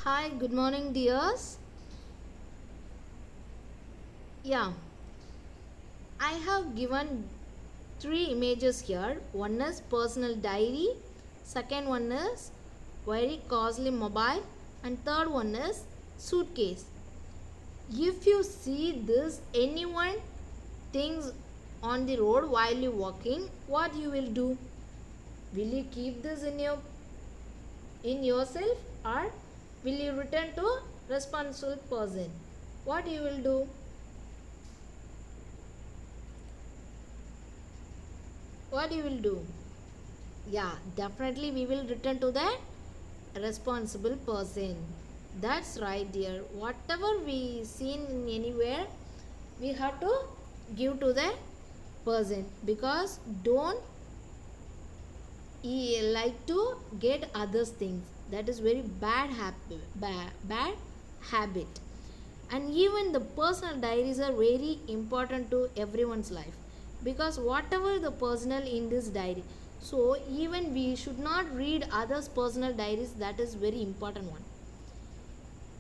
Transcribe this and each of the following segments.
Hi, good morning, dears. Yeah, I have given three images here. One is personal diary, second one is very costly mobile, and third one is suitcase. If you see this, anyone things on the road while you walking, what you will do? Will you keep this in yourself or will you return to responsible person? What you will do? What you will do? Yeah, definitely we will return to the responsible person. That's right, dear. Whatever we seen in anywhere, we have to give to the person because don't like to get others things. That is very bad habit. And even the personal diaries are very important to everyone's life because whatever the personal in this diary, so even we should not read others personal diaries. That is very important one.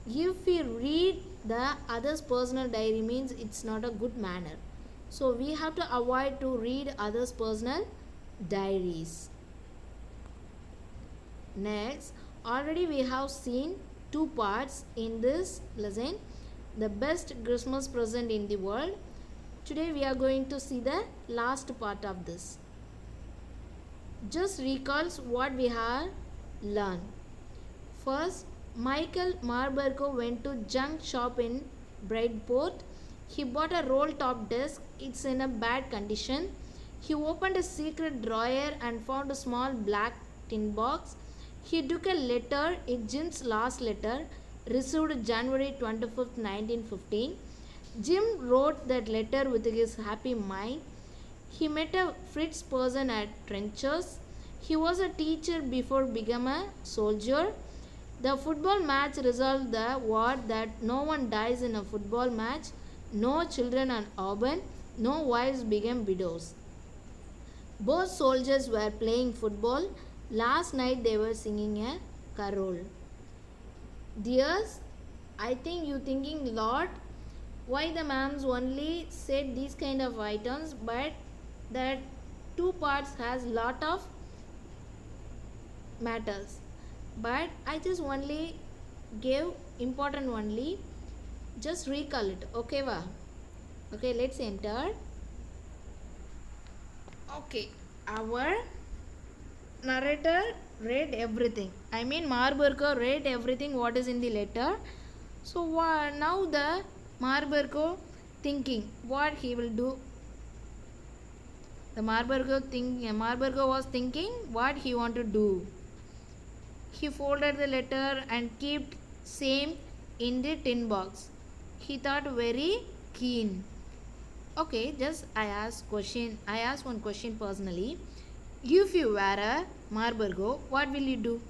If we read the others personal diary means it's not a good manner, so we have to avoid to read others personal diaries. Next, already we have seen two parts in this lesson, the best Christmas present in the world. Today we are going to see the last part of this. Just recalls what we have learned. First, Michael Marberko went to junk shop in Bridport. He bought a roll-top desk. It's in a bad condition. He opened a secret drawer and found a small black tin box. He took a letter, it's Jim's last letter, received January 25th, 1915. Jim wrote that letter with his happy mind. He met a Fritz person at trenches. He was a teacher before becoming a soldier. The football match resolved the war that no one dies in a football match, no children are orphaned, no wives became widows. Both soldiers were playing football. Last night they were singing a carol. Dears, I think you thinking lot why the ma'ams only said these kind of items, but that two parts has lot of matters. But I just only gave important only. Just recall it. Okay, va? Okay, let's enter. Okay, our narrator read everything. I mean, Marburko read everything what is in the letter. So now the Marburko thinking what he will do. The Marburko was thinking what he want to do. He folded the letter and kept same in the tin box. He thought very keen. Okay, just I asked one question personally. If you were a Marburgo, what will you do?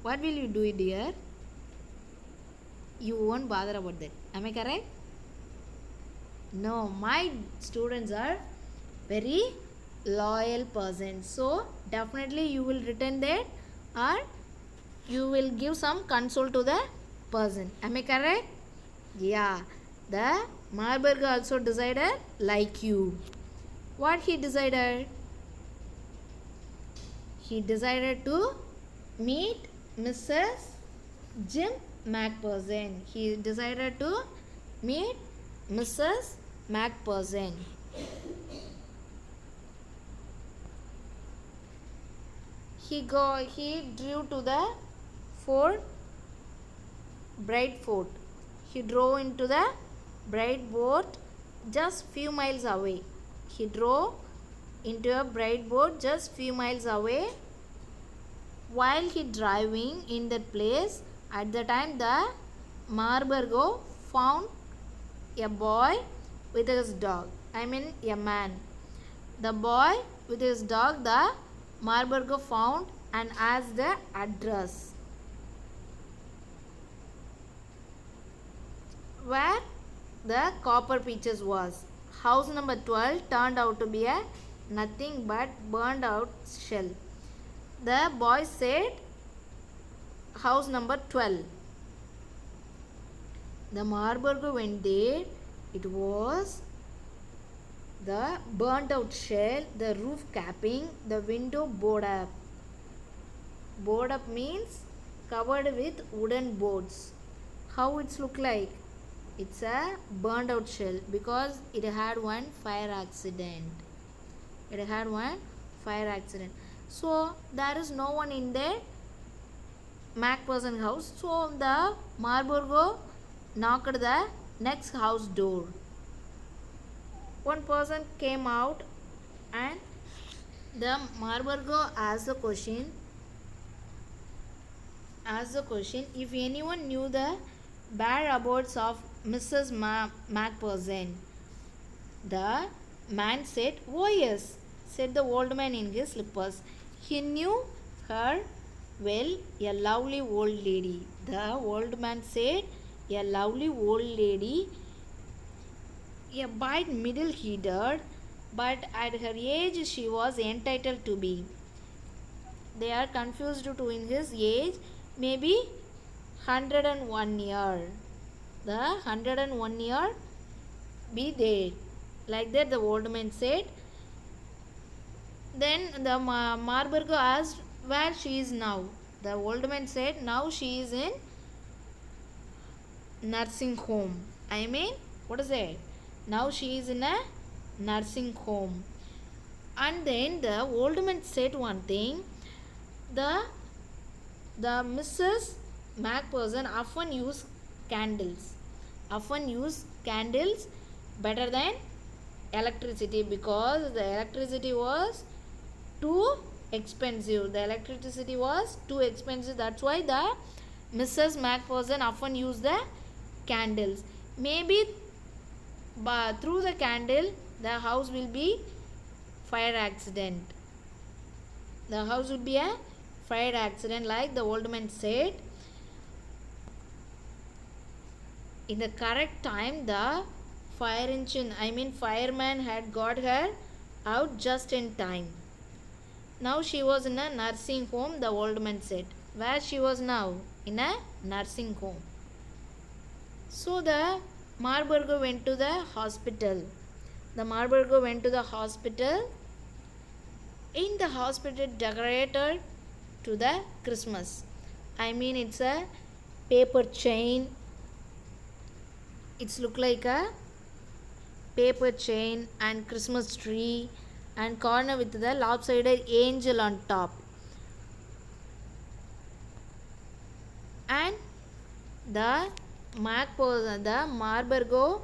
What will you do, dear? You won't bother about that. Am I correct? No, my students are very loyal persons. So definitely you will return that or you will give some console to the person. Am I correct? Yeah. The Marburg also decided like you. What he decided? He decided to meet Mrs. Jim MacPherson. He decided to meet Mrs. MacPherson. He drew to the fort Bridport. He drove into the Bridport just few miles away. He drove into a Bridport just few miles away. While he driving in that place, at the time the Marburgo found a boy with his dog. I mean a man. The boy with his dog, the Marburgo found and asked the address. Where the copper peaches was. House number 12 turned out to be a nothing but burned out shell. The boy said house number 12. The Marburg went there. It was the burnt out shell, the roof capping, the window board up. Board up means covered with wooden boards. How it's look like? It's a burned out shell because it had one fire accident. It had one fire accident. So there is no one in the Macpherson house. So the Marburgo knocked the next house door. One person came out and the Marburgo asked the question, if anyone knew the whereabouts of Mrs. Macpherson. The man said, "Oh yes," said the old man in his slippers. He knew her well, a lovely old lady. The old man said, "A lovely old lady, a bit middle-headed, but at her age she was entitled to be." They are confused to in his age, maybe 101 year. The 101 year be there. Like that the old man said. Then the Marburgo asked where she is now. The old man said now she is in nursing home. I mean, what is it? Now she is in a nursing home. And then the old man said one thing. The Mrs. Macpherson often use candles. Often use candles better than electricity because the electricity was too expensive. The electricity was too expensive. That's why the Mrs. Macpherson often use the candles. Maybe through the candle the house will be fire accident. The house would be a fire accident, like the old man said. In the correct time, the fireman had got her out just in time. Now she was in a nursing home, the old man said. Where she was now? In a nursing home. So the Marburgo went to the hospital. The Marburgo went to the hospital. In the hospital decorated to the Christmas. It's a paper chain. It's look like a paper chain and Christmas tree and corner with the lopsided angel on top. And the Marburgo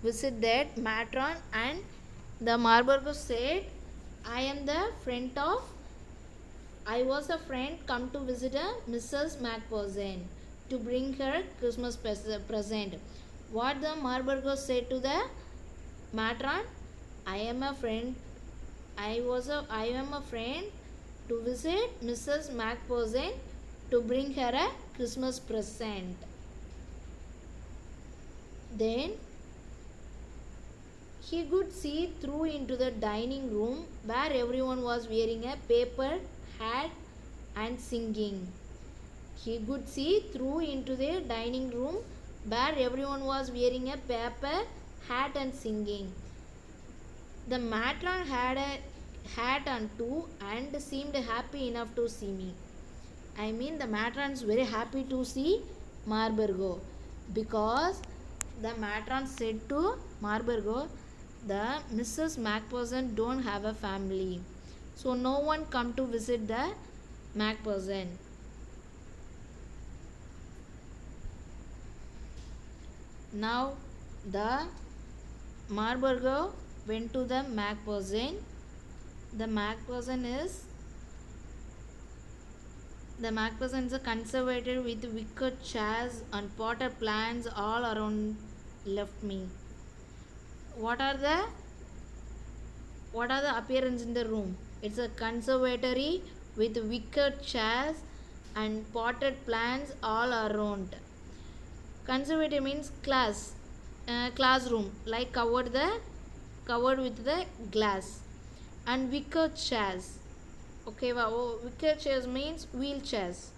visit that matron and the Marburgo said, I was a friend come to visit a Mrs. Macpherson to bring her Christmas present. What the Marburgo said to the matron? I am a friend to visit Mrs. Macpherson to bring her a Christmas present. Then he could see through into the dining room where everyone was wearing a paper hat and singing. He could see through into the dining room where everyone was wearing a paper hat and singing. The matron had a hat on too and seemed happy enough to see me. The matron is very happy to see Marburgo because the matron said to Marburgo, the Mrs. Macpherson don't have a family. So no one come to visit the Macpherson. Now the Marburgo went to the Macpherson. The Macpherson is a conservator with wicker chairs and potted plants all around left me. What are the appearance in the room? It's a conservatory with wicker chairs and potted plants all around. Conservatory means classroom, like covered with the glass, and wicker chairs. Okay, wow. Wicker chairs means wheelchairs.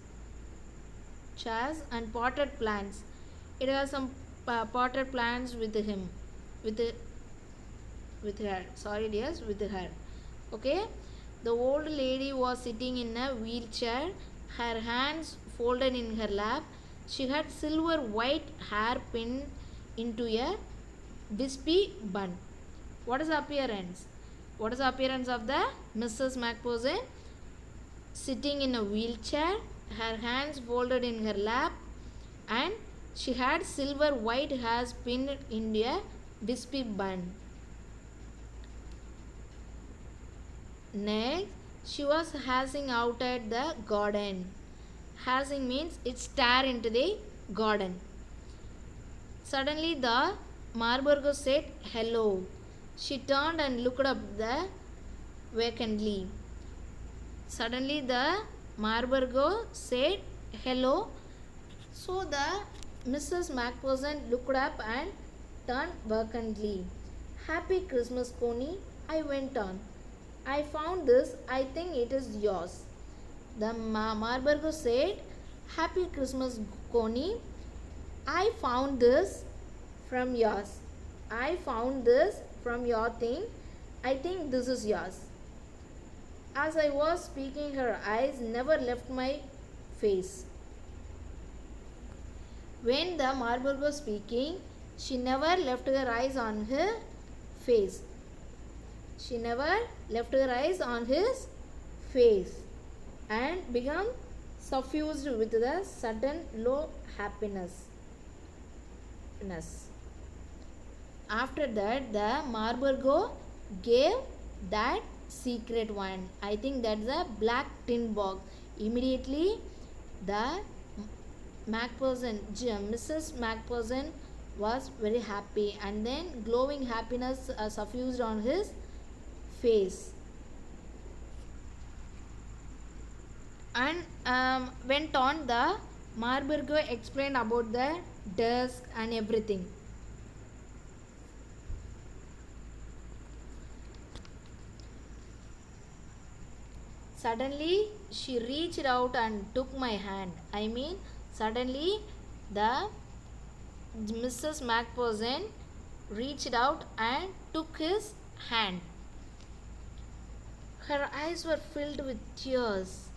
chairs and potted plants. It has some potted plants with him, with with her. Sorry, dears, with her. Okay. The old lady was sitting in a wheelchair, her hands folded in her lap. She had silver white hair pinned into a wispy bun. What is the appearance? What is the appearance of the Mrs. Macpherson? Sitting in a wheelchair, her hands folded in her lap, and she had silver white hair pinned in a wispy bun. Next, she was hashing out at the garden. Hashing means it stare into the garden. Suddenly the Marburgo said hello. She turned and looked up the vacantly. Suddenly the Marburgo said hello. So the Mrs. Macpherson looked up and turned vacantly. Happy Christmas, Connie, I went on. I found this. I think it is yours. The Marburgo said, Happy Christmas, Connie. I found this from yours. I found this from your thing. I think this is yours. As I was speaking, her eyes never left my face. When the Marburg was speaking, she never left her eyes on her face. She never left her eyes on his face and became suffused with the sudden low happiness. After that, the Marburgo gave that secret one. I think that's a black tin box. Immediately, the Mrs. Macpherson was very happy, and then glowing happiness suffused on his face. And went on, the Marburgo explained about the desk and everything. Suddenly, she reached out and took my hand. Suddenly, the Mrs. Macpherson reached out and took his hand. Her eyes were filled with tears.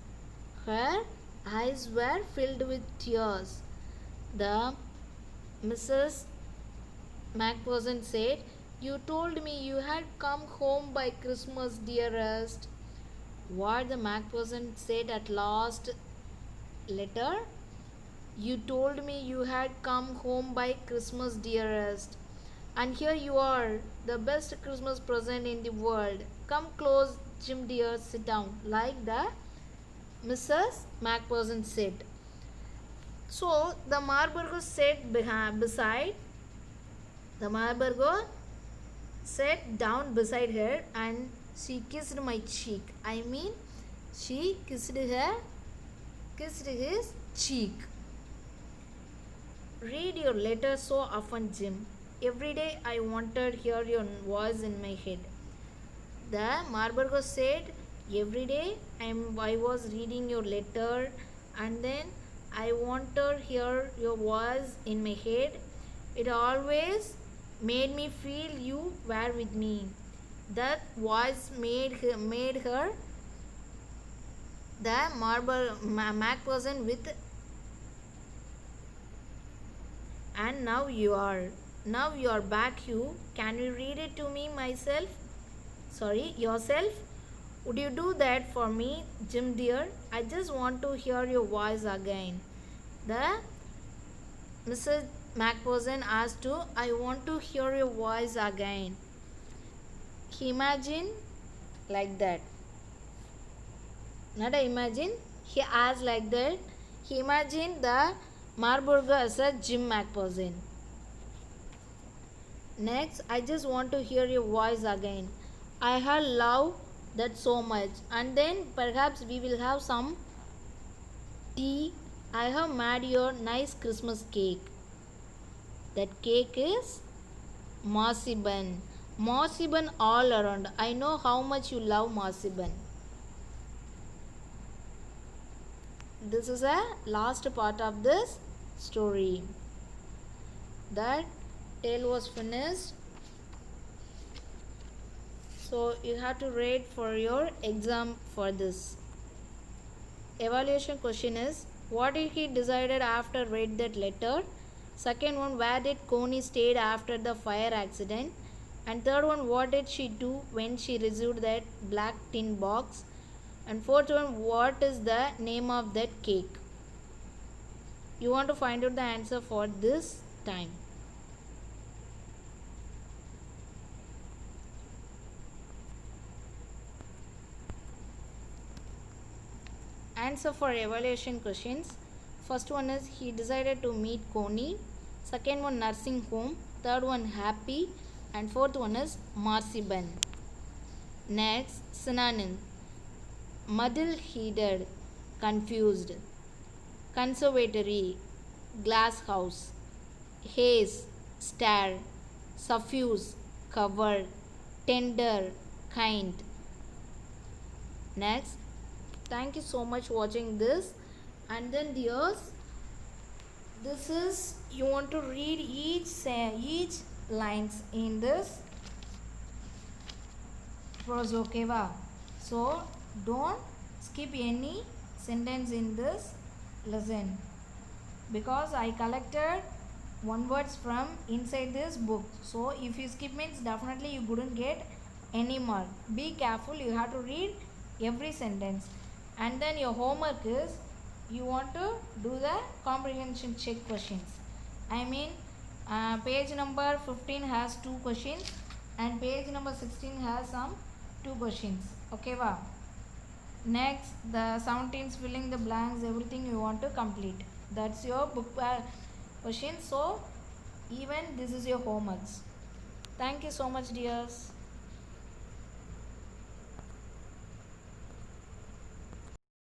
Her eyes were filled with tears. The Mrs. Macpherson said, You told me you had come home by Christmas, dearest. What the Macpherson said at last letter? You told me you had come home by Christmas, dearest. And here you are, the best Christmas present in the world. Come close, Jim dear, sit down, like the Mrs. Macpherson said. So the Marburgo sat beside. The Marburgo sat down beside her and she kissed my cheek. She kissed his cheek. Read your letter so often, Jim. Every day I wanted to hear your voice in my head. The Marburgo said, every day I was reading your letter, and then I wanted to hear your voice in my head. It always made me feel you were with me. That voice made her the Macpherson with. And now you are back, Hugh. Can you read it to me yourself? Would you do that for me, Jim dear? I just want to hear your voice again. The Mrs. Macpherson asked to, I want to hear your voice again. He imagined like that. Not imagine. He asked like that. He imagined the Marburgo as a Jim Macpherson. Next, I just want to hear your voice again. I have loved that so much. And then perhaps we will have some tea. I have made your nice Christmas cake. That cake is marzipan. Marzipan all around. I know how much you love marzipan. this is a last part of this story. That tale was finished. So you have to read for your exam for this. Evaluation question is, what did he decided after read that letter? Second one, where did Connie stayed after the fire accident? And third one, what did she do when she received that black tin box? And fourth one, what is the name of that cake? You want to find out the answer for this time. Answer for evaluation questions. First one is, he decided to meet Connie. Second one, nursing home. Third one, happy. And fourth one is marzipan. Next, synonym. Muddle heated, confused. Conservatory, glass house. Haze, stare. Suffuse, cover. Tender, kind. Next, thank you so much watching this. And then dears, this is, you want to read each lines in this prose, okay va? So don't skip any sentence in this lesson, because I collected one words from inside this book. So if you skip means definitely you couldn't get any mark. Be careful, you have to read every sentence. And then your homework is, you want to do the comprehension check questions. I mean, page number 15 has 2 questions and page number 16 has some 2 questions. Okay va? Next, the 17 filling the blanks, everything you want to complete. That's your book question. So even this is your homeworks. Thank you so much dears.